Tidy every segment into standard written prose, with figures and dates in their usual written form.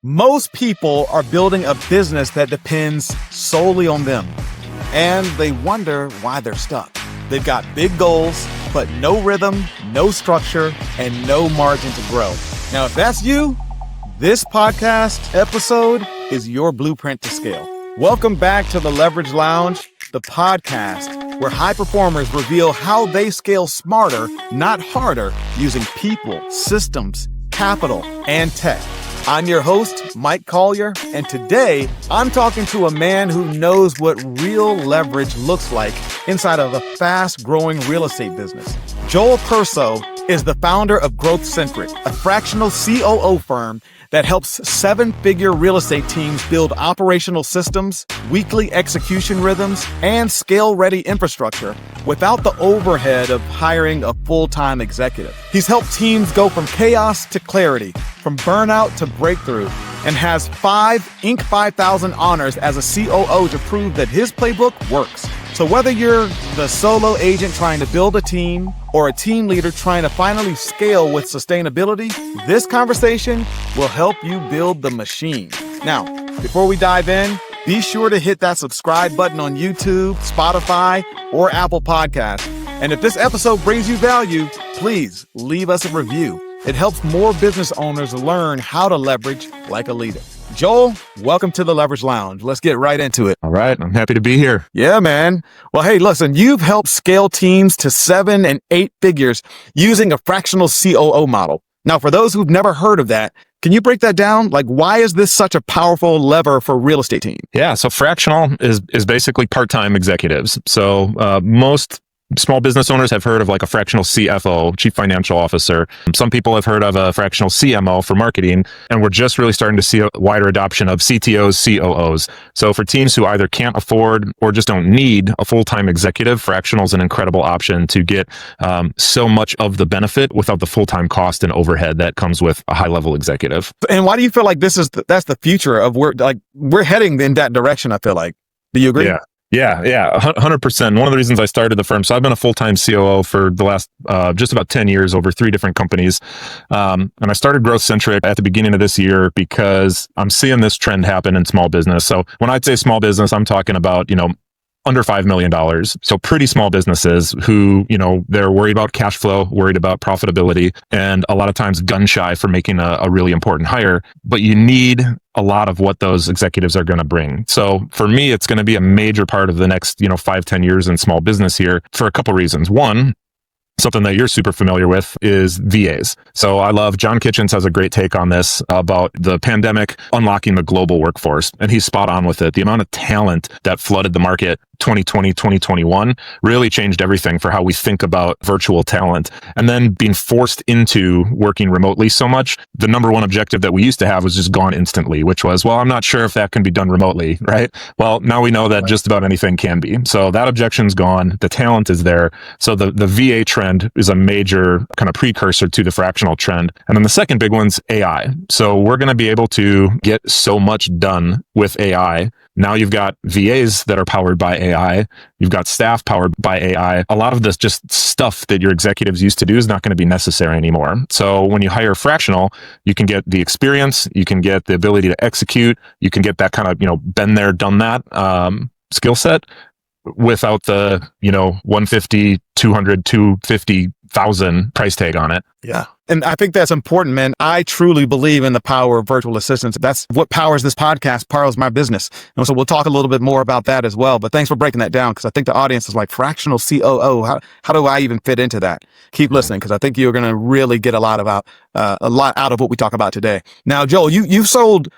Most people are building a business that depends solely on them, and they wonder why they're stuck. They've got big goals, but no rhythm, no structure, and no margin to grow. Now, if that's you, this podcast episode is your blueprint to scale. Welcome back to the Leverage Lounge, the podcast where high performers reveal how they scale smarter, not harder, using people, systems, capital, and tech. I'm your host, Mike Collier, and today I'm talking to a man who knows what real leverage looks like inside of a fast-growing real estate business. Joel Perso is the founder of Growth-Centric, a fractional COO firm that helps seven-figure real estate teams build operational systems, weekly execution rhythms, and scale-ready infrastructure without the overhead of hiring a full-time executive. He's helped teams go from chaos to clarity, from burnout to breakthrough, and has 5 Inc. 5000 honors as a COO to prove that his playbook works. So whether you're the solo agent trying to build a team or a team leader trying to finally scale with sustainability, this conversation will help you build the machine. Now, before we dive in, be sure to hit that subscribe button on YouTube, Spotify, or Apple Podcasts. And if this episode brings you value, please leave us a review. It helps more business owners learn how to leverage like a leader. Joel, welcome to the Leverage Lounge. Let's get right into it. All right. I'm happy to be here. Yeah, man. Well, hey, listen, you've helped scale teams to 7 and 8 figures using a fractional COO model. Now, for those who've never heard of that, can you break that down? Like, why is this such a powerful lever for real estate teams? Yeah. So fractional is basically part-time executives. So most small business owners have heard of like a fractional CFO, chief financial officer. Some people have heard of a fractional CMO for marketing, and we're just really starting to see a wider adoption of CTOs, COOs. So for teams who either can't afford or just don't need a full-time executive, fractional is an incredible option to get so much of the benefit without the full-time cost and overhead that comes with a high-level executive. And why do you feel like that's the future of where, like, we're heading in that direction? I feel like. Do you agree? Yeah, 100%. One of the reasons I started the firm, so I've been a full-time COO for the last just about 10 years over 3 different companies. And I started Growth-Centric at the beginning of this year because I'm seeing this trend happen in small business. So when I say small business, I'm talking about, under $5 million. So pretty small businesses who, they're worried about cash flow, worried about profitability, and a lot of times gun shy for making a really important hire. But you need a lot of what those executives are going to bring. So for me, it's going to be a major part of the next, 5-10 years in small business here for a couple reasons. One, something that you're super familiar with is VAs. So I love John Kitchens has a great take on this about the pandemic unlocking the global workforce. And he's spot on with it. The amount of talent that flooded the market 2020, 2021 really changed everything for how we think about virtual talent. And then being forced into working remotely so much, the number one objective that we used to have was just gone instantly, which was, well, I'm not sure if that can be done remotely, right? Well, now we know that just about anything can be. So that objection's gone. The talent is there. So the VA trend is a major kind of precursor to the fractional trend. And then the second big one's AI. So we're going to be able to get so much done with AI. Now you've got VAs that are powered by AI. You've got staff powered by AI. A lot of this just stuff that your executives used to do is not going to be necessary anymore. So when you hire fractional, you can get the experience, you can get the ability to execute, you can get that kind of, been there, done that skill set without the, 150, 200, 250,000 price tag on it. Yeah. And I think that's important, man. I truly believe in the power of virtual assistants. That's what powers this podcast, powers my business. And so we'll talk a little bit more about that as well. But thanks for breaking that down, because I think the audience is like, fractional COO. How do I even fit into that? Keep listening, because I think you're going to really get a lot out of what we talk about today. Now, Joel, you've sold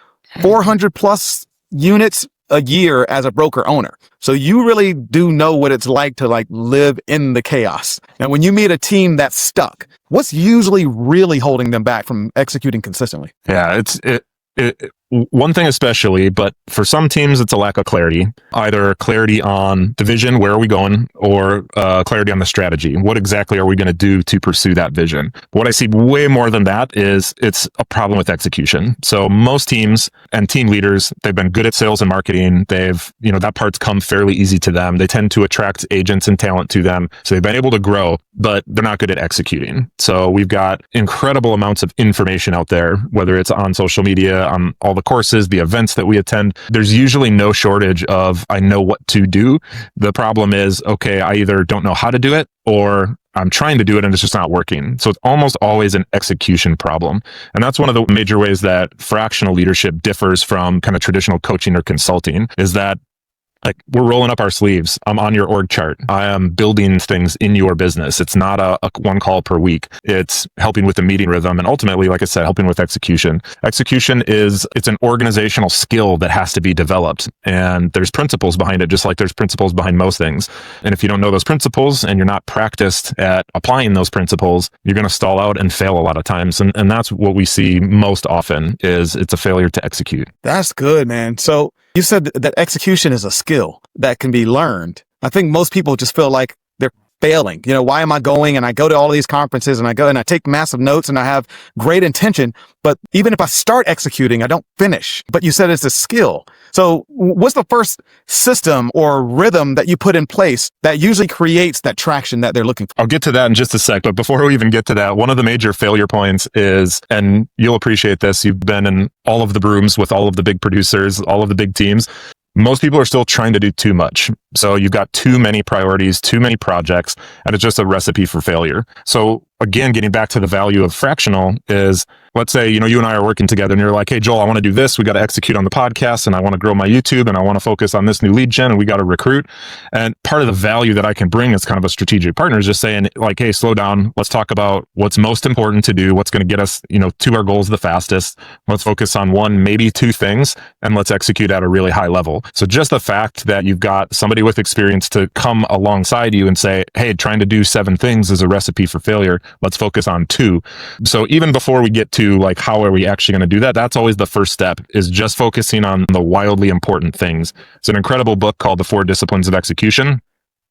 400 plus units a year as a broker owner. So you really do know what it's like to live in the chaos. And when you meet a team that's stuck, what's usually really holding them back from executing consistently? Yeah, one thing especially, but for some teams, it's a lack of clarity. Either clarity on the vision, where are we going, or clarity on the strategy. What exactly are we going to do to pursue that vision? What I see way more than that is it's a problem with execution. So most teams and team leaders, they've been good at sales and marketing. That part's come fairly easy to them. They tend to attract agents and talent to them. So they've been able to grow, but they're not good at executing. So we've got incredible amounts of information out there, whether it's on social media, on all the courses, the events that we attend. There's usually no shortage of, I know what to do. The problem is, okay, I either don't know how to do it or I'm trying to do it and it's just not working. So it's almost always an execution problem. And that's one of the major ways that fractional leadership differs from kind of traditional coaching or consulting, is that like we're rolling up our sleeves. I'm on your org chart. I am building things in your business. It's not a one call per week. It's helping with the meeting rhythm. And ultimately, like I said, helping with execution. Execution it's an organizational skill that has to be developed. And there's principles behind it, just like there's principles behind most things. And if you don't know those principles and you're not practiced at applying those principles, you're going to stall out and fail a lot of times. And that's what we see most often is it's a failure to execute. That's good, man. So you said that execution is a skill that can be learned. I think most people just feel like they're failing. Why am I going? And I go to all of these conferences and I go and I take massive notes and I have great intention. But even if I start executing, I don't finish. But you said it's a skill. So what's the first system or rhythm that you put in place that usually creates that traction that they're looking for? I'll get to that in just a sec. But before we even get to that, one of the major failure points is, and you'll appreciate this, you've been in all of the rooms with all of the big producers, all of the big teams. Most people are still trying to do too much. So you've got too many priorities, too many projects, and it's just a recipe for failure. So again, getting back to the value of fractional is, let's say, you and I are working together and you're like, hey, Joel, I want to do this. We got to execute on the podcast and I want to grow my YouTube and I want to focus on this new lead gen and we got to recruit. And part of the value that I can bring as kind of a strategic partner is just saying like, hey, slow down. Let's talk about what's most important to do. What's going to get us, to our goals the fastest. Let's focus on one, maybe two things, and let's execute at a really high level. So just the fact that you've got somebody with experience to come alongside you and say, hey, trying to do 7 things is a recipe for failure. Let's focus on 2. So even before we get to like, how are we actually going to do that? That's always the first step, is just focusing on the wildly important things. It's an incredible book called The 4 Disciplines of Execution.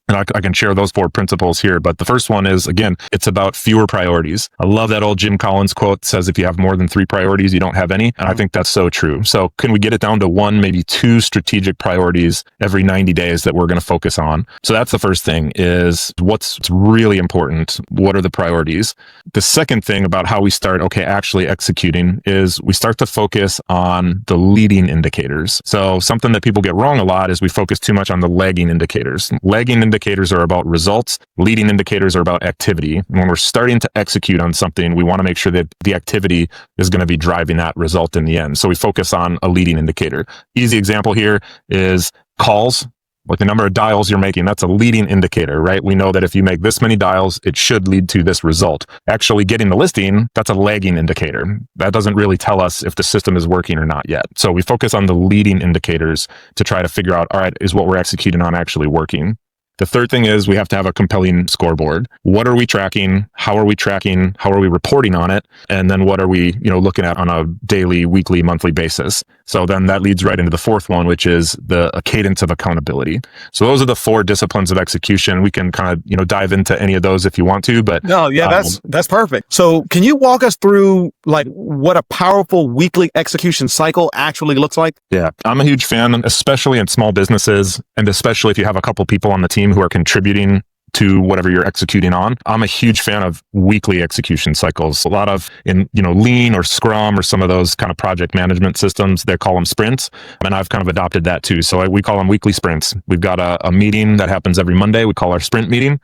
And I can share those 4 principles here. But the first one is, again, it's about fewer priorities. I love that old Jim Collins quote, says, if you have more than 3 priorities, you don't have any. And I think that's so true. So can we get it down to 1, maybe 2 strategic priorities every 90 days that we're going to focus on? So that's the first thing, is what's really important. What are the priorities? The second thing about how we start, actually executing, is we start to focus on the leading indicators. So something that people get wrong a lot is we focus too much on the lagging indicators. Lagging indicators are about results. Leading indicators are about activity. When we're starting to execute on something, we want to make sure that the activity is going to be driving that result in the end. So we focus on a leading indicator. Easy example here is calls. Like the number of dials you're making, that's a leading indicator, right? We know that if you make this many dials, it should lead to this result. Actually getting the listing, that's a lagging indicator. That doesn't really tell us if the system is working or not yet. So we focus on the leading indicators to try to figure out, all right, is what we're executing on actually working? The third thing is we have to have a compelling scoreboard. What are we tracking? How are we tracking? How are we reporting on it? And then what are we, looking at on a daily, weekly, monthly basis? So then that leads right into the fourth one, which is a cadence of accountability. So those are the 4 disciplines of execution. We can kind of, dive into any of those if you want to, but no, yeah, that's perfect. So can you walk us through like what a powerful weekly execution cycle actually looks like? Yeah, I'm a huge fan, especially in small businesses, and especially if you have a couple people on the team who are contributing to whatever you're executing on. I'm a huge fan of weekly execution cycles. A lot of in, Lean or Scrum or some of those kind of project management systems, they call them sprints. And I've kind of adopted that too. So we call them weekly sprints. We've got a meeting that happens every Monday. We call our sprint meeting.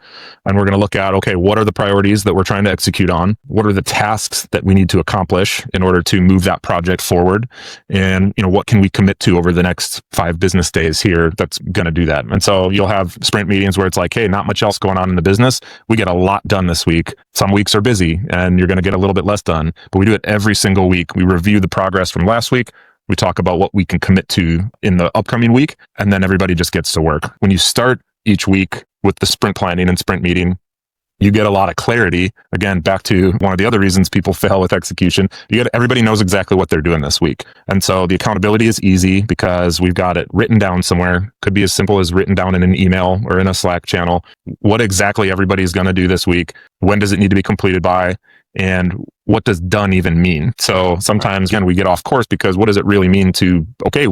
And we're going to look at, what are the priorities that we're trying to execute on? What are the tasks that we need to accomplish in order to move that project forward? And, what can we commit to over the next 5 business days here that's going to do that? And so you'll have sprint meetings where it's like, hey, not much else going on in the business. We get a lot done this week. Some weeks are busy and you're going to get a little bit less done, but we do it every single week. We review the progress from last week. We talk about what we can commit to in the upcoming week, and then everybody just gets to work. When you start each week with the sprint planning and sprint meeting, you get a lot of clarity. Again, back to one of the other reasons people fail with execution. Everybody knows exactly what they're doing this week. And so the accountability is easy because we've got it written down somewhere. Could be as simple as written down in an email or in a Slack channel. What exactly everybody's going to do this week? When does it need to be completed by? And what does done even mean? So sometimes, again, we get off course because what does it really mean to, okay,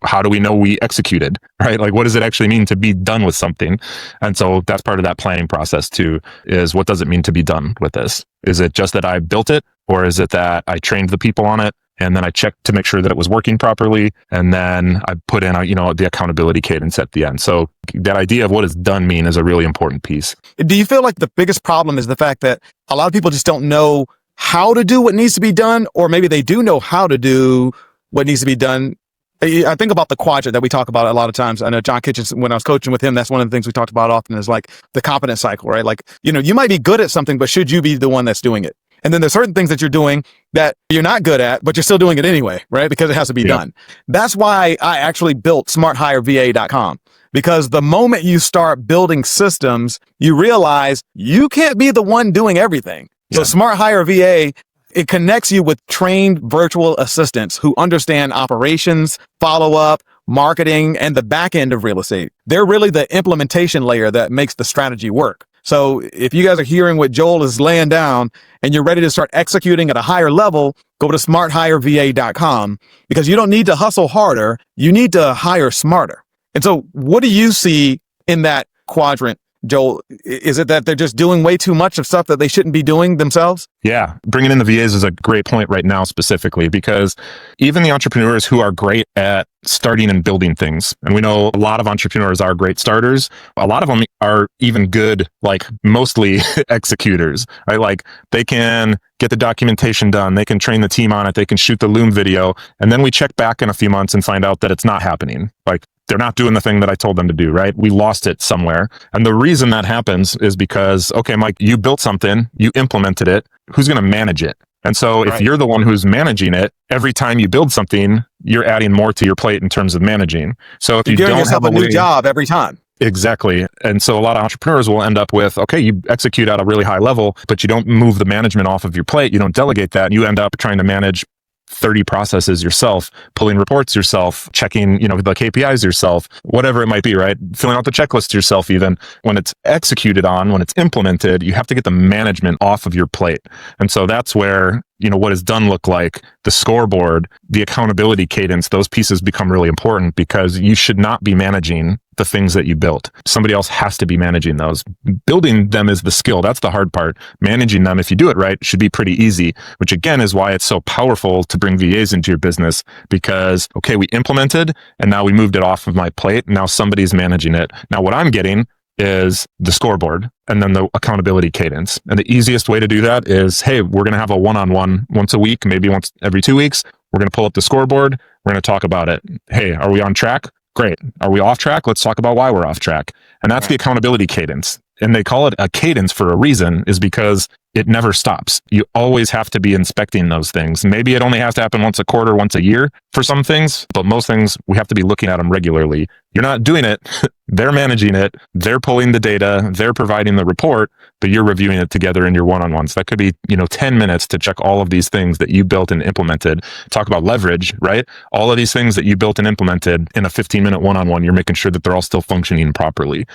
how do we know we executed, right? Like, what does it actually mean to be done with something? And so that's part of that planning process too, is what does it mean to be done with this? Is it just that I built it, or is it that I trained the people on it and then I checked to make sure that it was working properly, and then I put in the accountability cadence at the end? So that idea of what does done mean is a really important piece. Do you feel like the biggest problem is the fact that a lot of people just don't know how to do what needs to be done, or maybe they do know how to do what needs to be done? I think about the quadrant that we talk about a lot of times. I know John Kitchens, when I was coaching with him, that's one of the things we talked about often, is like the competence cycle, right? Like, you might be good at something, but should you be the one that's doing it? And then there's certain things that you're doing that you're not good at, but you're still doing it anyway, right? Because it has to be done. That's why I actually built smarthireva.com. Because the moment you start building systems, you realize you can't be the one doing everything. So Smart Hire VA, it connects you with trained virtual assistants who understand operations, follow-up, marketing, and the back end of real estate. They're really the implementation layer that makes the strategy work. So if you guys are hearing what Joel is laying down and you're ready to start executing at a higher level, go to smarthireva.com, because you don't need to hustle harder. You need to hire smarter. And so what do you see in that quadrant, Joel? Is it that they're just doing way too much of stuff that they shouldn't be doing themselves? Yeah. Bringing in the VAs is a great point right now, specifically, because even the entrepreneurs who are great at starting and building things, and we know a lot of entrepreneurs are great starters, a lot of them are even good, like mostly executors, right? Like they can get the documentation done, they can train the team on it, they can shoot the Loom video, and then we check back in a few months and find out that it's not happening. Like, they're not doing the thing that I told them to do, right? We lost it somewhere. And the reason that happens is because, okay, Mike, you built something, you implemented it, who's going to manage it? And so if you're the one who's managing it, every time you build something, you're adding more to your plate in terms of managing. So if you don't have a new job every time. Exactly. And so a lot of entrepreneurs will end up with, okay, you execute at a really high level, but you don't move the management off of your plate. You don't delegate that. You end up trying to manage 30 processes yourself, pulling reports yourself, checking, the KPIs yourself, whatever it might be, right? Filling out the checklist yourself. Even when it's executed on, when it's implemented, you have to get the management off of your plate. And so that's where, what is done look like, the scoreboard, the accountability cadence, those pieces become really important, because you should not be managing the things that you built. Somebody else has to be managing those. Building them is the skill. That's the hard part. Managing them, if you do it right, should be pretty easy, which again is why it's so powerful to bring VAs into your business, because, okay, we implemented and now we moved it off of my plate. Now somebody's managing it. Now what I'm getting is the scoreboard and then the accountability cadence. And the easiest way to do that is, hey, we're going to have a one-on-one once a week, maybe once every 2 weeks. We're going to pull up the scoreboard. We're going to talk about it. Hey, are we on track? Great. Are we off track? Let's talk about why we're off track. And that's the accountability cadence. And they call it a cadence for a reason, is because it never stops. You always have to be inspecting those things. Maybe it only has to happen once a quarter, once a year for some things, but most things we have to be looking at them regularly. You're not doing it. They're managing it. They're pulling the data. They're providing the report, but you're reviewing it together in your one-on-ones. That could be, 10 minutes to check all of these things that you built and implemented. Talk about leverage, right? All of these things that you built and implemented in a 15-minute one-on-one, you're making sure that they're all still functioning properly.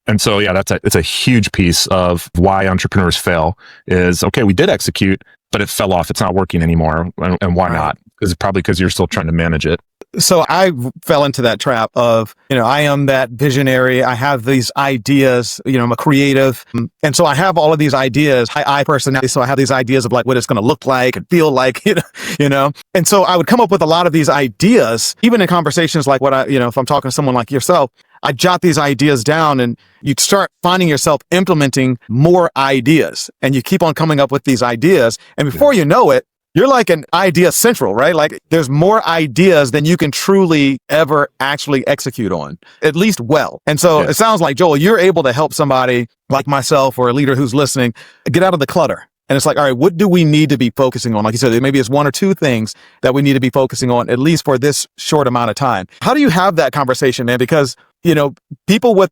And so, yeah, it's a huge piece of why entrepreneurs fail is, okay, we did execute, but it fell off. It's not working anymore. And why not? Because probably because you're still trying to manage it. So I fell into that trap of, I am that visionary. I have these ideas, I'm a creative. And so I have all of these ideas, high personality. So I have these ideas of like what it's going to look like and feel like, And so I would come up with a lot of these ideas, even in conversations like what if I'm talking to someone like yourself, I jot these ideas down, and you start finding yourself implementing more ideas, and you keep on coming up with these ideas. And before you know it, you're like an idea central, right? Like there's more ideas than you can truly ever actually execute on, at least well. And so it sounds like, Joel, you're able to help somebody like myself or a leader who's listening get out of the clutter. And it's like, all right, what do we need to be focusing on? Like you said, maybe it's one or two things that we need to be focusing on, at least for this short amount of time. How do you have that conversation, man? Because, people with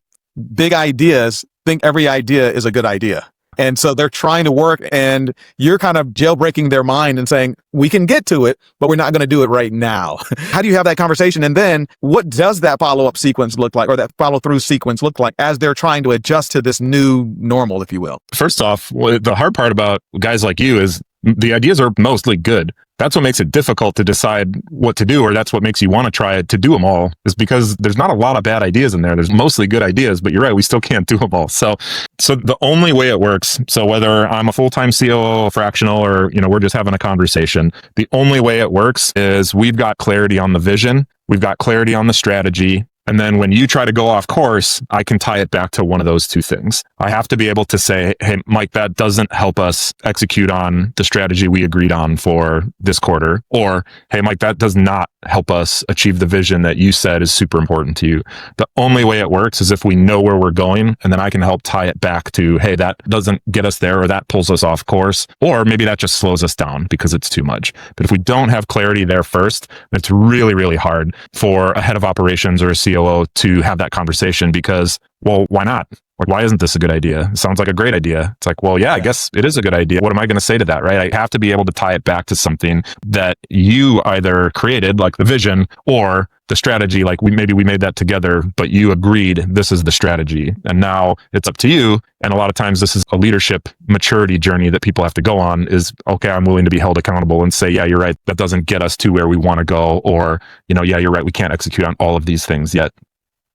big ideas think every idea is a good idea. And so they're trying to work and you're kind of jailbreaking their mind and saying, we can get to it, but we're not going to do it right now. How do you have that conversation? And then what does that follow-up sequence look like, or that follow-through sequence look like as they're trying to adjust to this new normal, if you will? First off, the hard part about guys like you is the ideas are mostly good. That's what makes it difficult to decide what to do, or that's what makes you want to try to do them all, is because there's not a lot of bad ideas in there. There's mostly good ideas, but you're right, we still can't do them all. So the only way it works, so whether I'm a full-time COO, a fractional, or, we're just having a conversation, the only way it works is we've got clarity on the vision, we've got clarity on the strategy. And then when you try to go off course, I can tie it back to one of those two things. I have to be able to say, hey, Mike, that doesn't help us execute on the strategy we agreed on for this quarter. Or, hey, Mike, that does not help us achieve the vision that you said is super important to you. The only way it works is if we know where we're going, and then I can help tie it back to, hey, that doesn't get us there, or that pulls us off course, or maybe that just slows us down because it's too much. But if we don't have clarity there first, it's really, really hard for a head of operations or a COO to have that conversation because, well, why not? Like, why isn't this a good idea? It sounds like a great idea. It's like, well, yeah, I guess it is a good idea. What am I going to say to that, right? I have to be able to tie it back to something that you either created, like the vision, or the strategy, like we made that together, but you agreed this is the strategy. And now it's up to you. And a lot of times this is a leadership maturity journey that people have to go on is, okay, I'm willing to be held accountable and say, yeah, you're right. That doesn't get us to where we want to go. Or, yeah, you're right. We can't execute on all of these things yet.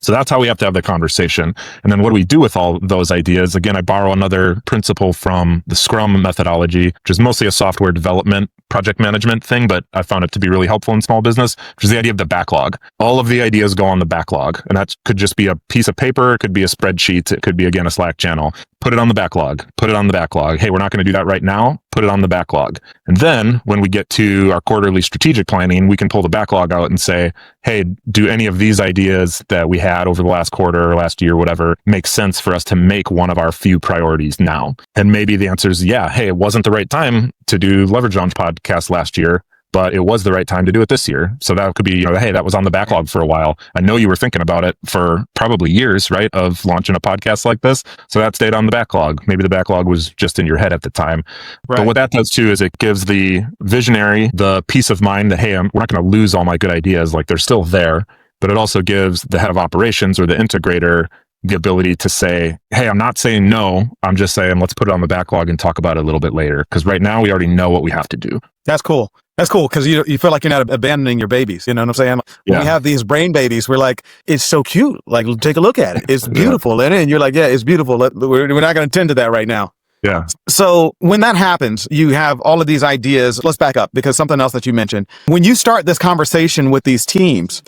So that's how we have to have the conversation. And then what do we do with all those ideas? Again, I borrow another principle from the Scrum methodology, which is mostly a software development, project management thing, but I found it to be really helpful in small business, which is the idea of the backlog. All of the ideas go on the backlog. And that could just be a piece of paper. It could be a spreadsheet. It could be, again, a Slack channel. Put it on the backlog. Put it on the backlog. Hey, we're not going to do that right now. Put it on the backlog. And then when we get to our quarterly strategic planning, we can pull the backlog out and say, hey, do any of these ideas that we had over the last quarter or last year, whatever, make sense for us to make one of our few priorities now? And maybe the answer is, yeah, hey, it wasn't the right time to do Leverage Launch podcast last year, but it was the right time to do it this year. So that could be, hey, that was on the backlog for a while. I know you were thinking about it for probably years, right, of launching a podcast like this. So that stayed on the backlog. Maybe the backlog was just in your head at the time. Right. But what that does too is it gives the visionary the peace of mind that, hey, we're not going to lose all my good ideas. Like, they're still there. But it also gives the head of operations or the integrator the ability to say, hey, I'm not saying no. I'm just saying, let's put it on the backlog and talk about it a little bit later. Because right now we already know what we have to do. That's cool. That's cool because you feel like you're not abandoning your babies. You know what I'm saying? When we have these brain babies, we're like, it's so cute. Like, take a look at it. It's beautiful. And you're like, yeah, it's beautiful. We're not going to tend to that right now. Yeah. So when that happens, you have all of these ideas. Let's back up because something else that you mentioned. When you start this conversation with these teams,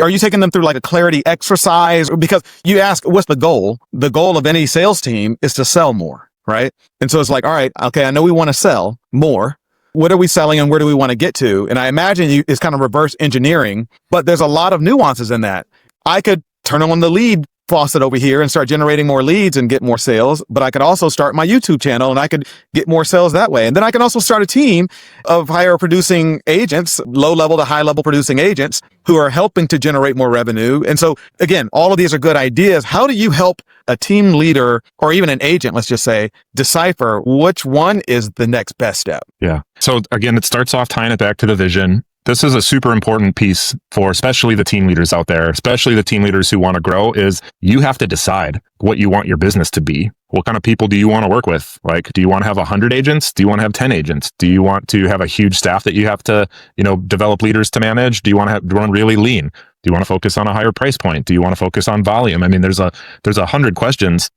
are you taking them through like a clarity exercise? Because you ask, what's the goal? The goal of any sales team is to sell more, right? And so it's like, all right, okay, I know we want to sell more. What are we selling and where do we want to get to? And I imagine it's kind of reverse engineering, but there's a lot of nuances in that. I could turn on the lead faucet over here and start generating more leads and get more sales, but I could also start my YouTube channel and I could get more sales that way. And then I can also start a team of higher producing agents, low level to high level producing agents who are helping to generate more revenue. And so again, all of these are good ideas. How do you help a team leader or even an agent, let's just say, decipher which one is the next best step? Yeah. So again, it starts off tying it back to the vision. This is a super important piece for especially the team leaders out there, especially the team leaders who want to grow, is you have to decide what you want your business to be. What kind of people do you want to work with? Like, do you want to have 100 agents? Do you want to have 10 agents? Do you want to have a huge staff that you have to, develop leaders to manage? Do you want to run really lean? Do you want to focus on a higher price point? Do you want to focus on volume? I mean, there's 100 questions.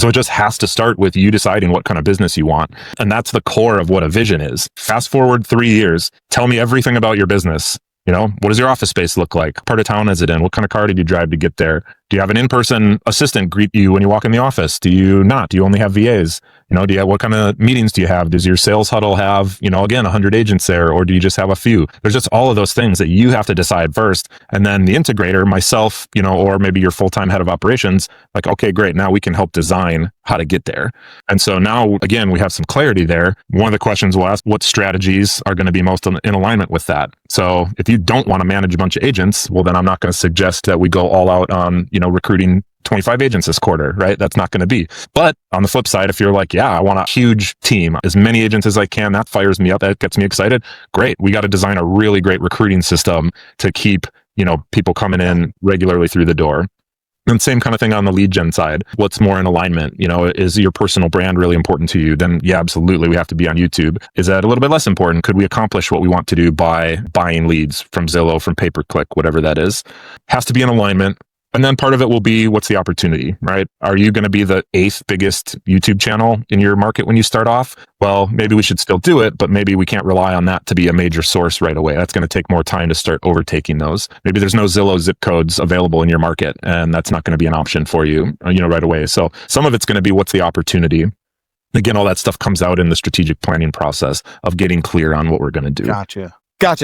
So it just has to start with you deciding what kind of business you want. And that's the core of what a vision is. Fast forward 3 years, tell me everything about your business. What does your office space look like? What part of town is it in? What kind of car did you drive to get there? Do you have an in-person assistant greet you when you walk in the office? Do you not? Do you only have VAs? What kind of meetings do you have? Does your sales huddle have, again, 100 agents there, or do you just have a few? There's just all of those things that you have to decide first. And then the integrator, myself, or maybe your full-time head of operations, like, okay, great. Now we can help design how to get there. And so now, again, we have some clarity there. One of the questions we'll ask, what strategies are going to be most in alignment with that? So if you don't want to manage a bunch of agents, well, then I'm not going to suggest that we go all out on, recruiting 25 agents this quarter, right? That's not going to be. But on the flip side, if you're like, yeah, I want a huge team, as many agents as I can, that fires me up, that gets me excited. Great. We got to design a really great recruiting system to keep, people coming in regularly through the door. And same kind of thing on the lead gen side. What's more in alignment? Is your personal brand really important to you? Then yeah, absolutely. We have to be on YouTube. Is that a little bit less important? Could we accomplish what we want to do by buying leads from Zillow, from pay-per-click, whatever that is? Has to be in alignment. And then part of it will be, what's the opportunity, right? Are you going to be the 8th biggest YouTube channel in your market when you start off? Well, maybe we should still do it, but maybe we can't rely on that to be a major source right away. That's going to take more time to start overtaking those. Maybe there's no Zillow zip codes available in your market, and that's not going to be an option for you, right away. So some of it's going to be, what's the opportunity? Again, all that stuff comes out in the strategic planning process of getting clear on what we're going to do. Gotcha.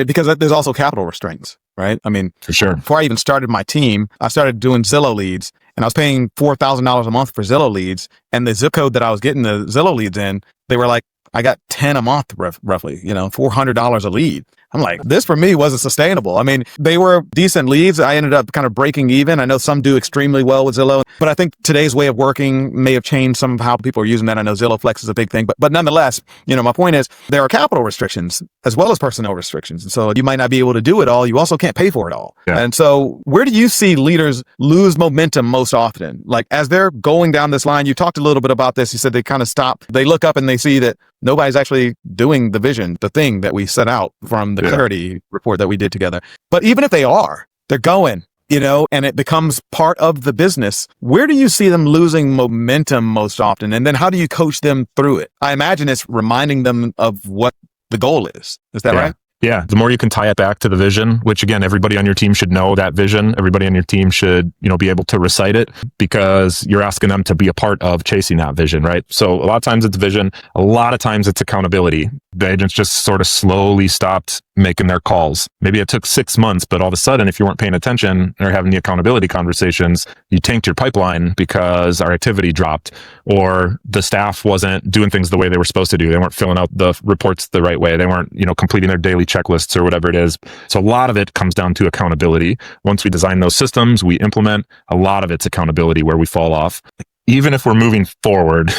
Because there's also capital restraints, right? I mean, for sure. Before I even started my team, I started doing Zillow leads, and I was paying $4,000 a month for Zillow leads. And the zip code that I was getting the Zillow leads in, they were like, I got 10 a month, roughly, $400 a lead. I'm like, this for me wasn't sustainable. I mean, they were decent leads. I ended up kind of breaking even. I know some do extremely well with Zillow, but I think today's way of working may have changed some of how people are using that. I know Zillow Flex is a big thing, but nonetheless, my point is there are capital restrictions as well as personnel restrictions. And so you might not be able to do it all. You also can't pay for it all. Yeah. And so where do you see leaders lose momentum most often? Like as they're going down this line, you talked a little bit about this. You said they kind of stop. They look up and they see that nobody's actually doing the vision, the thing that we set out from the clarity report that we did together. But even if they are, they're going, and it becomes part of the business. Where do you see them losing momentum most often? And then how do you coach them through it? I imagine it's reminding them of what the goal is. Is that right? Yeah. The more you can tie it back to the vision, which again, everybody on your team should know that vision. Everybody on your team should, be able to recite it, because you're asking them to be a part of chasing that vision, right? So a lot of times it's vision. A lot of times it's accountability. The agents just sort of slowly stopped making their calls. Maybe it took 6 months, but all of a sudden, if you weren't paying attention or having the accountability conversations, you tanked your pipeline because our activity dropped, or the staff wasn't doing things the way they were supposed to do. They weren't filling out the reports the right way. They weren't, completing their daily checklists or whatever it is. So a lot of it comes down to accountability. Once we design those systems, we implement, a lot of it's accountability where we fall off. Even if we're moving forward,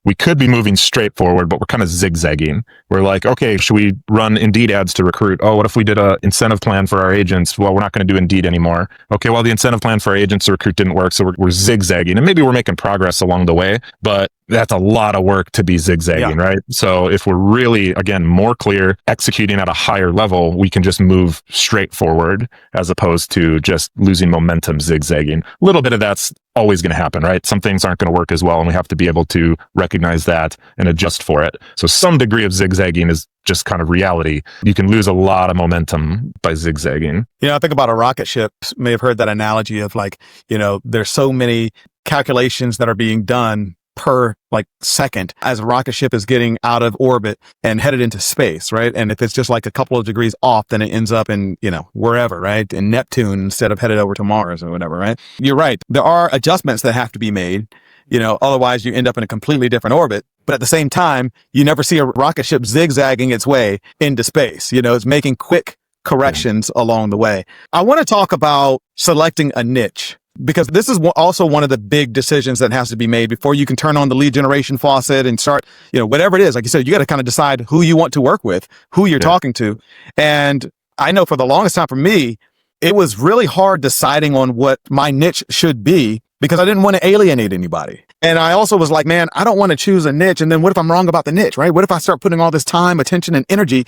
we could be moving straight forward, but we're kind of zigzagging. We're like, okay, should we run Indeed ads to recruit? Oh, what if we did an incentive plan for our agents? Well, we're not going to do Indeed anymore. Okay, well, the incentive plan for our agents to recruit didn't work, so we're zigzagging. And maybe we're making progress along the way, but that's a lot of work to be zigzagging, right? So if we're really, again, more clear, executing at a higher level, we can just move straight forward as opposed to just losing momentum, zigzagging. A little bit of that's always going to happen, right? Some things aren't going to work as well, and we have to be able to recognize that and adjust for it. So some degree of zigzagging is just kind of reality. You can lose a lot of momentum by zigzagging. I think about a rocket ship. May have heard that analogy of like, there's so many calculations that are being done per second as a rocket ship is getting out of orbit and headed into space, right? And if it's just like a couple of degrees off, then it ends up in, wherever, right? In Neptune instead of headed over to Mars or whatever, right? You're right. There are adjustments that have to be made, otherwise you end up in a completely different orbit. But at the same time, you never see a rocket ship zigzagging its way into space. It's making quick corrections along the way. I want to talk about selecting a niche, because this is also one of the big decisions that has to be made before you can turn on the lead generation faucet and start, whatever it is. Like you said, you got to kind of decide who you want to work with, who you're talking to. And I know for the longest time for me, it was really hard deciding on what my niche should be, because I didn't want to alienate anybody. And I also was like, man, I don't want to choose a niche. And then what if I'm wrong about the niche, right? What if I start putting all this time, attention, and energy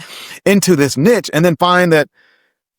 into this niche and then find that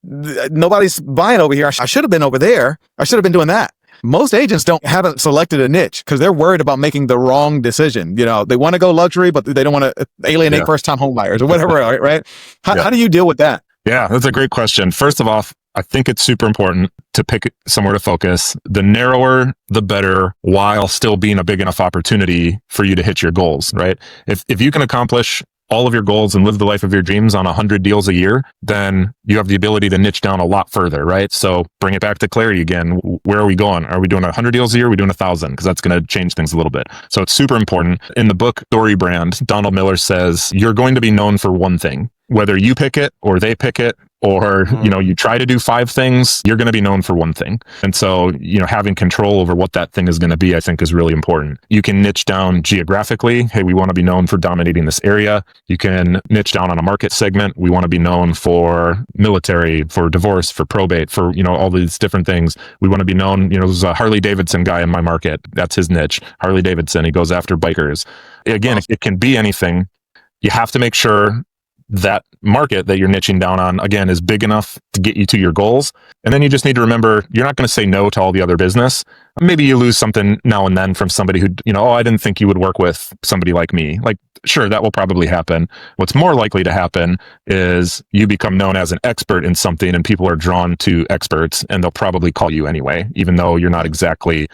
nobody's buying over here? I should have been over there. I should have been doing that. Most agents haven't selected a niche because they're worried about making the wrong decision. They want to go luxury, but they don't want to alienate first-time home buyers or whatever, right? How do you deal with that? Yeah, that's a great question. First of all, I think it's super important to pick somewhere to focus. The narrower, the better, while still being a big enough opportunity for you to hit your goals, right? If you can accomplish all of your goals and live the life of your dreams on 100 deals a year, then you have the ability to niche down a lot further, right? So bring it back to clarity again. Where are we going? Are we doing 100 deals a year? Are we doing 1,000? Because that's going to change things a little bit. So it's super important. In the book, Story Brand, Donald Miller says, you're going to be known for one thing. Whether you pick it or they pick it, or, you try to do 5 things, you're going to be known for one thing. And so, having control over what that thing is going to be, I think is really important. You can niche down geographically. Hey, we want to be known for dominating this area. You can niche down on a market segment. We want to be known for military, for divorce, for probate, for, all these different things. We want to be known, there's a Harley Davidson guy in my market. That's his niche. Harley Davidson. He goes after bikers. Again, it can be anything. You have to make sure that market that you're niching down on, again, is big enough to get you to your goals. And then you just need to remember, you're not going to say no to all the other business. Maybe you lose something now and then from somebody who, I didn't think you would work with somebody like me. Like, sure, that will probably happen. What's more likely to happen is you become known as an expert in something and people are drawn to experts and they'll probably call you anyway, even though you're not exactly,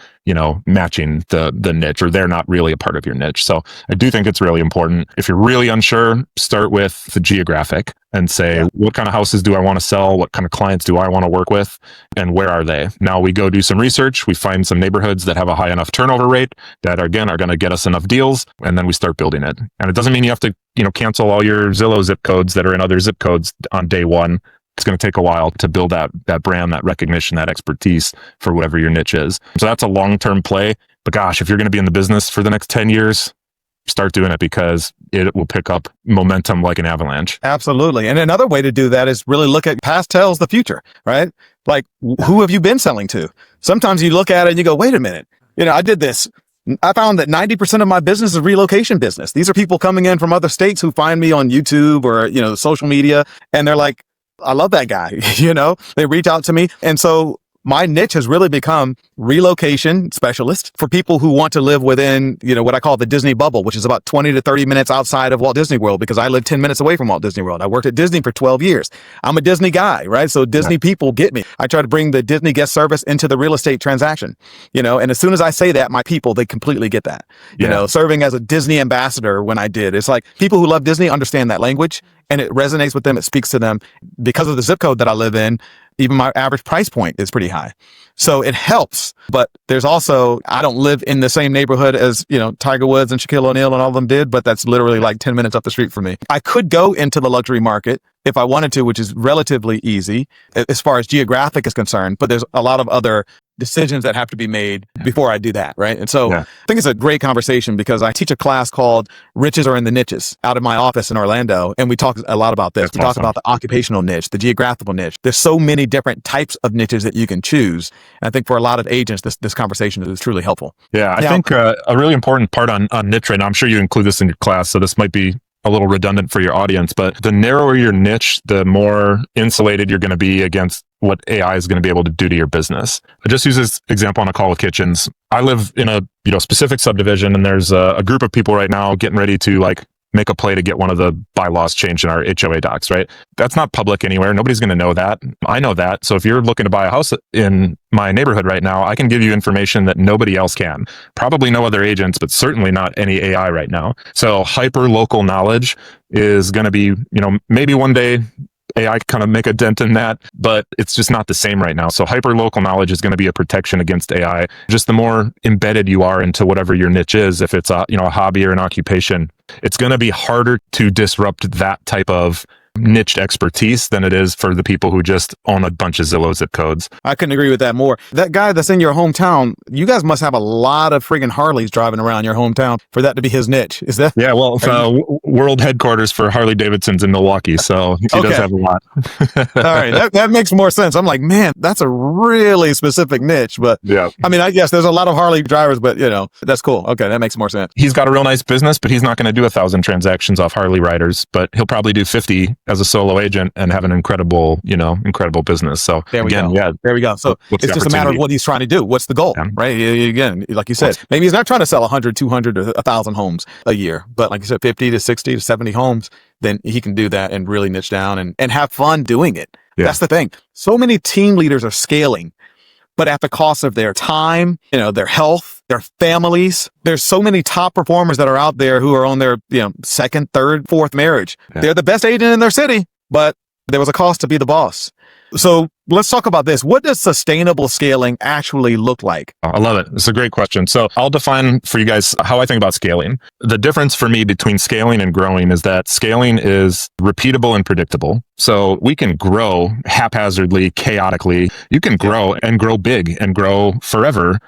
matching the niche, or they're not really a part of your niche. So I do think it's really important. If you're really unsure, start with the geographic and say, what kind of houses do I want to sell? What kind of clients do I want to work with? And where are they? Now we go do some research. We find some neighborhoods that have a high enough turnover rate that are going to get us enough deals. And then we start building it. And it doesn't mean you have to, cancel all your Zillow zip codes that are in other zip codes on day one. It's going to take a while to build that brand, that recognition, that expertise for whatever your niche is. So that's a long-term play. But gosh, if you're going to be in the business for the next 10 years, start doing it, because it will pick up momentum like an avalanche. Absolutely. And another way to do that is really look at past tells the future, right? Like, who have you been selling to? Sometimes you look at it and you go, wait a minute, I did this. I found that 90% of my business is relocation business. These are people coming in from other states who find me on YouTube or, social media. And they're like, I love that guy. They reach out to me. And so my niche has really become relocation specialist for people who want to live within, what I call the Disney bubble, which is about 20 to 30 minutes outside of Walt Disney World, because I live 10 minutes away from Walt Disney World. I worked at Disney for 12 years. I'm a Disney guy, right? So Disney people get me. I try to bring the Disney guest service into the real estate transaction, and as soon as I say that, my people, they completely get that, serving as a Disney ambassador when I did. It's like people who love Disney understand that language and it resonates with them. It speaks to them because of the zip code that I live in. Even my average price point is pretty high. So it helps, but there's also, I don't live in the same neighborhood as, Tiger Woods and Shaquille O'Neal and all of them did, but that's literally like 10 minutes up the street from me. I could go into the luxury market if I wanted to, which is relatively easy as far as geographic is concerned, but there's a lot of other decisions that have to be made before I do that, right? And so I think it's a great conversation, because I teach a class called Riches Are in the Niches out of my office in Orlando. And we talk a lot about this. We talk about the occupational niche, the geographical niche. There's so many different types of niches that you can choose. And I think for a lot of agents, this conversation is truly helpful. Yeah, I think a really important part on niche right now, I'm sure you include this in your class, so this might be a little redundant for your audience, but the narrower your niche, the more insulated you're going to be against what AI is going to be able to do to your business. I just use this example on a call with kitchens. I live in a specific subdivision, and there's a group of people right now getting ready to make a play to get one of the bylaws changed in our HOA docs, right? That's not public anywhere. Nobody's going to know that. I know that. So if you're looking to buy a house in my neighborhood right now, I can give you information that nobody else can. Probably no other agents, but certainly not any AI right now. So hyper local knowledge is going to be, maybe one day AI kind of make a dent in that, but it's just not the same right now. So hyper local knowledge is going to be a protection against AI. Just the more embedded you are into whatever your niche is, if it's a hobby or an occupation, it's going to be harder to disrupt that type of niched expertise than it is for the people who just own a bunch of Zillow zip codes. I couldn't agree with that more. That guy that's in your hometown, you guys must have a lot of friggin' Harleys driving around your hometown for that to be his niche. Is that? Yeah, well, world headquarters for Harley Davidson's in Milwaukee, so he does have a lot. All right, that makes more sense. I'm like, man, that's a really specific niche, but yeah. I mean, I guess there's a lot of Harley drivers, but that's cool. Okay, that makes more sense. He's got a real nice business, but he's not going to do 1,000 transactions off Harley riders, but he'll probably do 50 as a solo agent and have an incredible business. So there we go. So it's just a matter of what he's trying to do. What's the goal, right? Again, like you said, maybe he's not trying to sell 100, 200, or 1,000 homes a year, but like you said, 50 to 60 to 70 homes, then he can do that and really niche down and have fun doing it. Yeah. That's the thing. So many team leaders are scaling, but at the cost of their time, their health, their families. There's so many top performers that are out there who are on their, second, third, fourth marriage. Yeah. They're the best agent in their city, but there was a cost to be the boss. So let's talk about this. What does sustainable scaling actually look like? I love it. It's a great question. So I'll define for you guys how I think about scaling. The difference for me between scaling and growing is that scaling is repeatable and predictable. So we can grow haphazardly, chaotically. You can grow and grow big and grow forever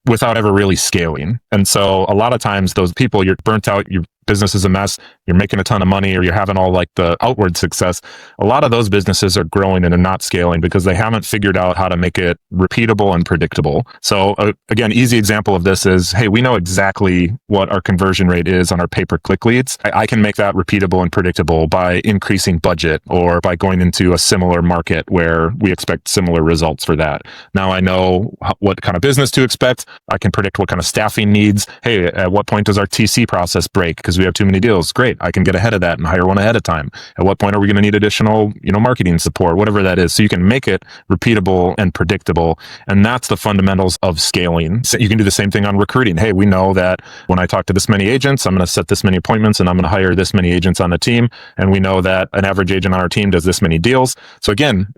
without ever really scaling. And so a lot of times those people, you're burnt out, your business is a mess, you're making a ton of money, or you're having all like the outward success. A lot of those businesses are growing and are not scaling because they haven't figured out how to make it repeatable and predictable. So again, easy example of this is, hey, we know exactly what our conversion rate is on our pay-per-click leads. I can make that repeatable and predictable by increasing budget or by going into a similar market where we expect similar results for that. Now I know what kind of business to expect. I can predict what kind of staffing needs. Hey, at what point does our TC process break because we have too many deals? Great. I can get ahead of that and hire one ahead of time. At what point are we going to need additional, marketing support, whatever that is. So you can make it repeatable and predictable. And that's the fundamentals of scaling. So you can do the same thing on recruiting. Hey, we know that when I talk to this many agents, I'm going to set this many appointments and I'm going to hire this many agents on the team. And we know that an average agent on our team does this many deals. So again,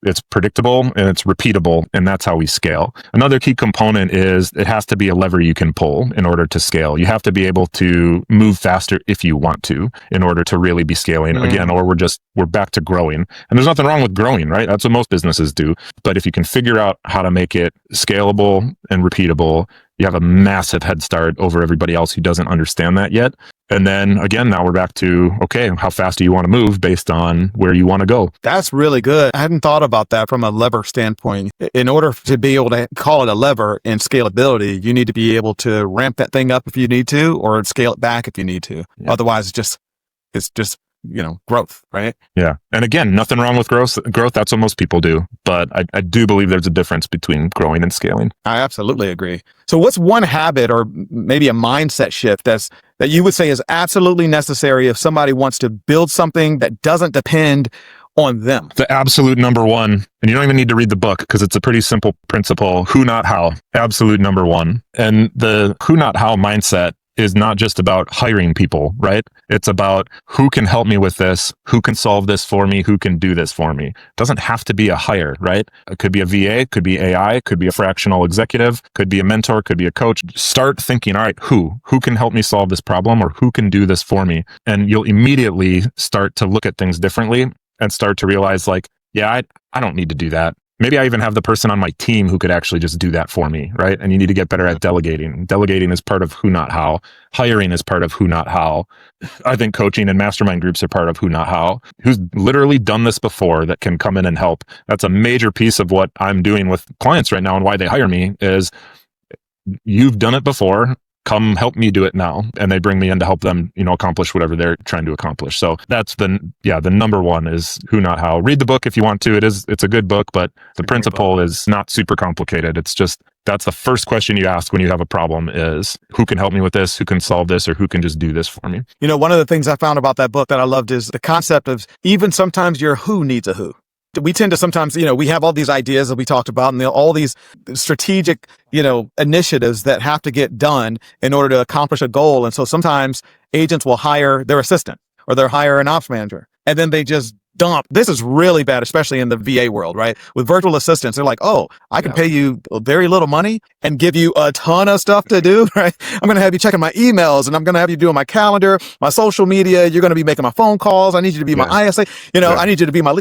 it's predictable and it's repeatable, and that's how we scale. Another key component is it has to be a lever you can pull in order to scale. You have to be able to move faster if you want to in order to really be scaling again, or we're back to growing. And there's nothing wrong with growing, right? That's what most businesses do. But if you can figure out how to make it scalable and repeatable, you have a massive head start over everybody else who doesn't understand that yet. And then again, now we're back to, okay, how fast do you want to move based on where you want to go? That's really good. I hadn't thought about that from a lever standpoint. In order to be able to call it a lever in scalability, you need to be able to ramp that thing up if you need to, or scale it back if you need to. Yeah. Otherwise, it's just growth, right? Yeah. And again, nothing wrong with growth. That's what most people do. But I do believe there's a difference between growing and scaling. I absolutely agree. So what's one habit or maybe a mindset shift that you would say is absolutely necessary if somebody wants to build something that doesn't depend on them? The absolute number one, and you don't even need to read the book because it's a pretty simple principle, who, not how. Absolute number one. And the who, not how mindset is not just about hiring people, right? It's about who can help me with this, who can solve this for me, who can do this for me. It doesn't have to be a hire, right? It could be a VA, could be AI, could be a fractional executive, could be a mentor, could be a coach. Start thinking, all right, who can help me solve this problem, or who can do this for me? And you'll immediately start to look at things differently and start to realize like, yeah, I don't need to do that. Maybe I even have the person on my team who could actually just do that for me, right? And you need to get better at delegating. Delegating is part of who, not how. Hiring is part of who, not how. I think coaching and mastermind groups are part of who, not how. Who's literally done this before that can come in and help. That's a major piece of what I'm doing with clients right now and why they hire me is you've done it before. Come help me do it now. And they bring me in to help them, accomplish whatever they're trying to accomplish. So that's the number one is who, not how. Read the book if you want to. It's a good book, but the principle is not super complicated. It's just, that's the first question you ask when you have a problem is who can help me with this, who can solve this, or who can just do this for me. One of the things I found about that book that I loved is the concept of even sometimes your who needs a who. We tend to sometimes, we have all these ideas that we talked about and all these strategic, initiatives that have to get done in order to accomplish a goal. And so sometimes agents will hire their assistant or they'll hire an ops manager and then they just dump. This is really bad, especially in the VA world, right? With virtual assistants, they're like, oh, I can pay you very little money and give you a ton of stuff to do, right? I'm going to have you checking my emails and I'm going to have you doing my calendar, my social media. You're going to be making my phone calls. I need you to be my ISA. I need you to be my,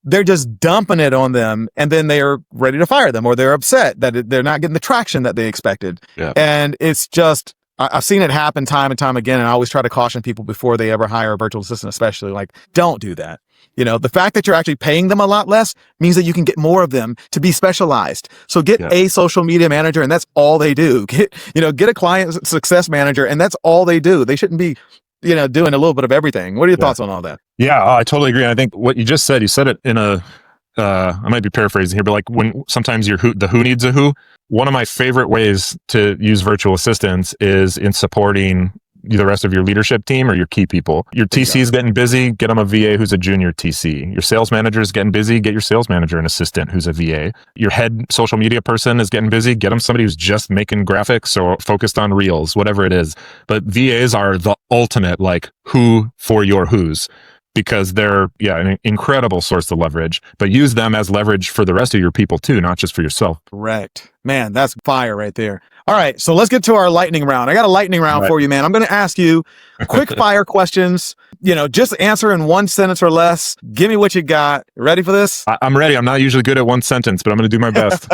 they're just dumping it on them and then they're ready to fire them or they're upset that they're not getting the traction that they expected. Yeah. And it's just, I've seen it happen time and time again. And I always try to caution people before they ever hire a virtual assistant, especially don't do that. The fact that you're actually paying them a lot less means that you can get more of them to be specialized. So get a social media manager and that's all they do. Get a client success manager and that's all they do. They shouldn't be doing a little bit of everything. What are your thoughts on all that? Yeah, I totally agree. And I think what you just said, you said it in I might be paraphrasing here, but when sometimes the who needs a who. One of my favorite ways to use virtual assistants is in supporting the rest of your leadership team or your key people. Your TC is getting busy, get them a VA who's a junior TC. Your sales manager is getting busy, get your sales manager an assistant who's a VA. Your head social media person is getting busy, get them somebody who's just making graphics or focused on reels, whatever it is. But VAs are the ultimate who for your who's. because they're an incredible source of leverage, but use them as leverage for the rest of your people too, not just for yourself. Correct. Man, that's fire right there. All right, so let's get to our lightning round. I got a lightning round for you, man. I'm going to ask you quick fire questions. Just answer in one sentence or less. Give me what you got. Ready for this? I'm ready. I'm not usually good at one sentence, but I'm going to do my best.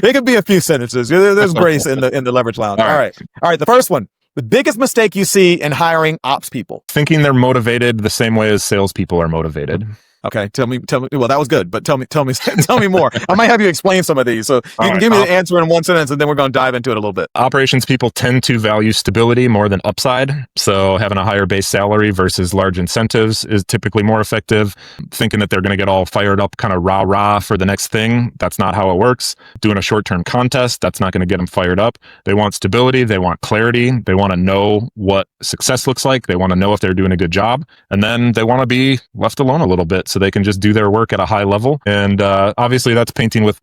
It could be a few sentences. There's grace in the leverage lounge. All right. The first one. The biggest mistake you see in hiring ops people? Thinking they're motivated the same way as salespeople are motivated. Okay, tell me. Well, that was good, but tell me more. I might have you explain some of these, so you can give me the answer in one sentence, and then we're going to dive into it a little bit. Operations people tend to value stability more than upside, so having a higher base salary versus large incentives is typically more effective. Thinking that they're going to get all fired up, kind of rah for the next thing, that's not how it works. Doing a short-term contest, that's not going to get them fired up. They want stability, they want clarity, they want to know what success looks like, they want to know if they're doing a good job, and then they want to be left alone a little bit, so they can just do their work at a high level. And obviously that's painting with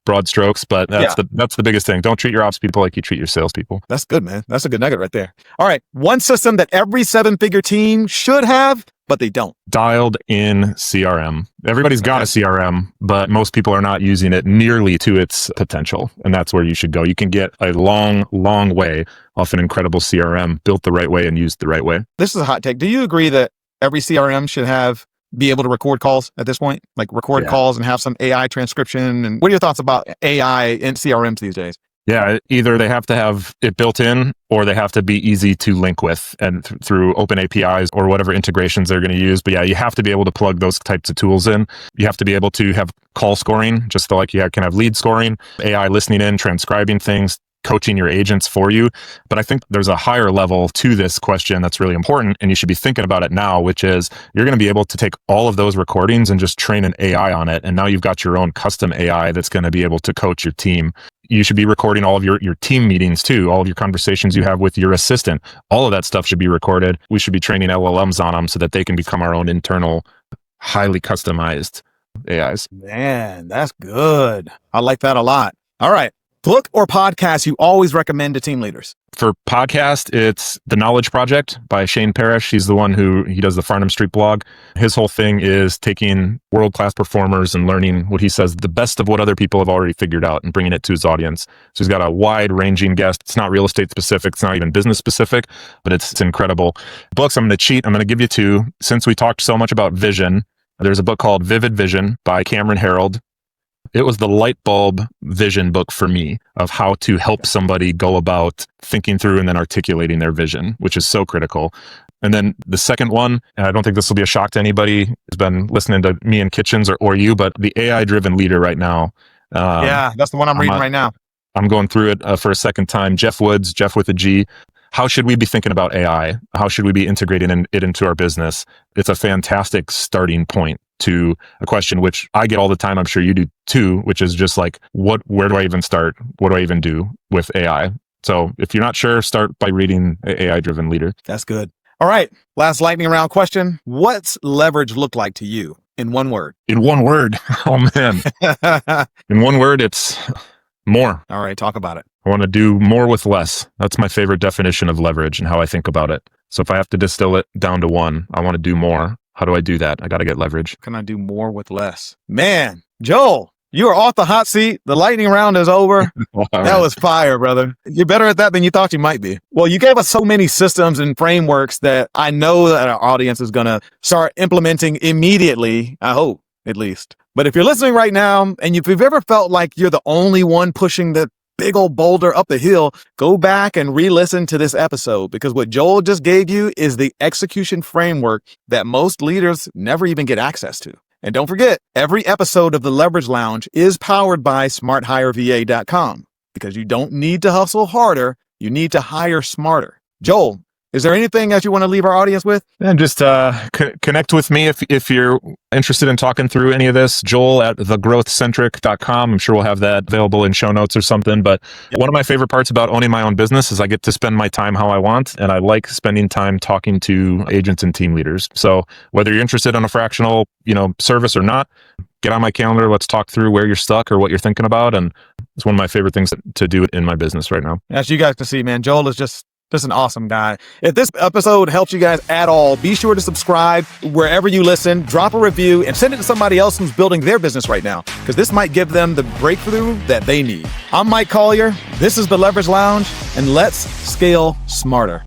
broad strokes, but that's the biggest thing. Don't treat your ops people like you treat your salespeople. That's good, man. That's a good nugget right there. All right, one system that every 7-figure team should have, but they don't. Dialed in CRM. Everybody's got a CRM, but most people are not using it nearly to its potential. And that's where you should go. You can get a long way off an incredible CRM built the right way and used the right way. This is a hot take. Do you agree that every CRM should be able to record calls at this point? Like record calls and have some AI transcription? And what are your thoughts about AI in CRMs these days? Yeah, either they have to have it built in or they have to be easy to link with and through open APIs or whatever integrations they're going to use. But yeah, you have to be able to plug those types of tools in. You have to be able to have call scoring, just like you can have lead scoring, AI listening in, transcribing things, coaching your agents for you. But I think there's a higher level to this question that's really important, and you should be thinking about it now, which is you're going to be able to take all of those recordings and just train an AI on it. And now you've got your own custom AI that's going to be able to coach your team. You should be recording all of your team meetings too, all of your conversations you have with your assistant. All of that stuff should be recorded. We should be training LLMs on them so that they can become our own internal, highly customized AIs. Man, that's good. I like that a lot. All right. Book or podcast you always recommend to team leaders? For podcast, it's The Knowledge Project by Shane Parrish. He's the one he does the Farnham Street blog. His whole thing is taking world-class performers and learning what he says, the best of what other people have already figured out and bringing it to his audience. So he's got a wide-ranging guest. It's not real estate specific. It's not even business specific, but it's incredible. Books, I'm going to cheat. I'm going to give you two. Since we talked so much about vision, there's a book called Vivid Vision by Cameron Herold. It was the light bulb vision book for me of how to help somebody go about thinking through and then articulating their vision, which is so critical. And then the second one, and I don't think this will be a shock to anybody who's been listening to me in Kitchens or you, but the AI-driven leader right now. That's the one I'm reading right now. I'm going through it for a second time. Jeff Woods, Jeff with a G. How should we be thinking about AI? How should we be integrating it into our business? It's a fantastic starting point to a question which I get all the time. I'm sure you do too, which is just like, where do I even start? What do I even do with AI? So if you're not sure, start by reading AI-driven Leader. That's good. All right. Last lightning round question. What's leverage look like to you in one word? In one word? Oh man. In one word, it's more. All right. Talk about it. I want to do more with less. That's my favorite definition of leverage and how I think about it. So if I have to distill it down to one, I want to do more. How do I do that? I got to get leverage. Can I do more with less? Man, Joel, you are off the hot seat. The lightning round is over. That was fire, brother. You're better at that than you thought you might be. Well, you gave us so many systems and frameworks that I know that our audience is going to start implementing immediately. I hope, at least. But if you're listening right now, and if you've ever felt like you're the only one pushing the big old boulder up the hill, go back and re-listen to this episode, because what Joel just gave you is the execution framework that most leaders never even get access to. And don't forget, every episode of the Leverage Lounge is powered by smarthireva.com, because you don't need to hustle harder. You need to hire smarter. Joel, is there anything that you want to leave our audience with? And just connect with me if you're interested in talking through any of this. Joel at thegrowthcentric.com. I'm sure we'll have that available in show notes or something. But one of my favorite parts about owning my own business is I get to spend my time how I want. And I like spending time talking to agents and team leaders. So whether you're interested in a fractional, service or not, get on my calendar. Let's talk through where you're stuck or what you're thinking about. And it's one of my favorite things to do in my business right now. As you guys can see, man, Joel is just Just an awesome guy. If this episode helped you guys at all, be sure to subscribe wherever you listen, drop a review, and send it to somebody else who's building their business right now, because this might give them the breakthrough that they need. I'm Mike Collier. This is the Leverage Lounge, and let's scale smarter.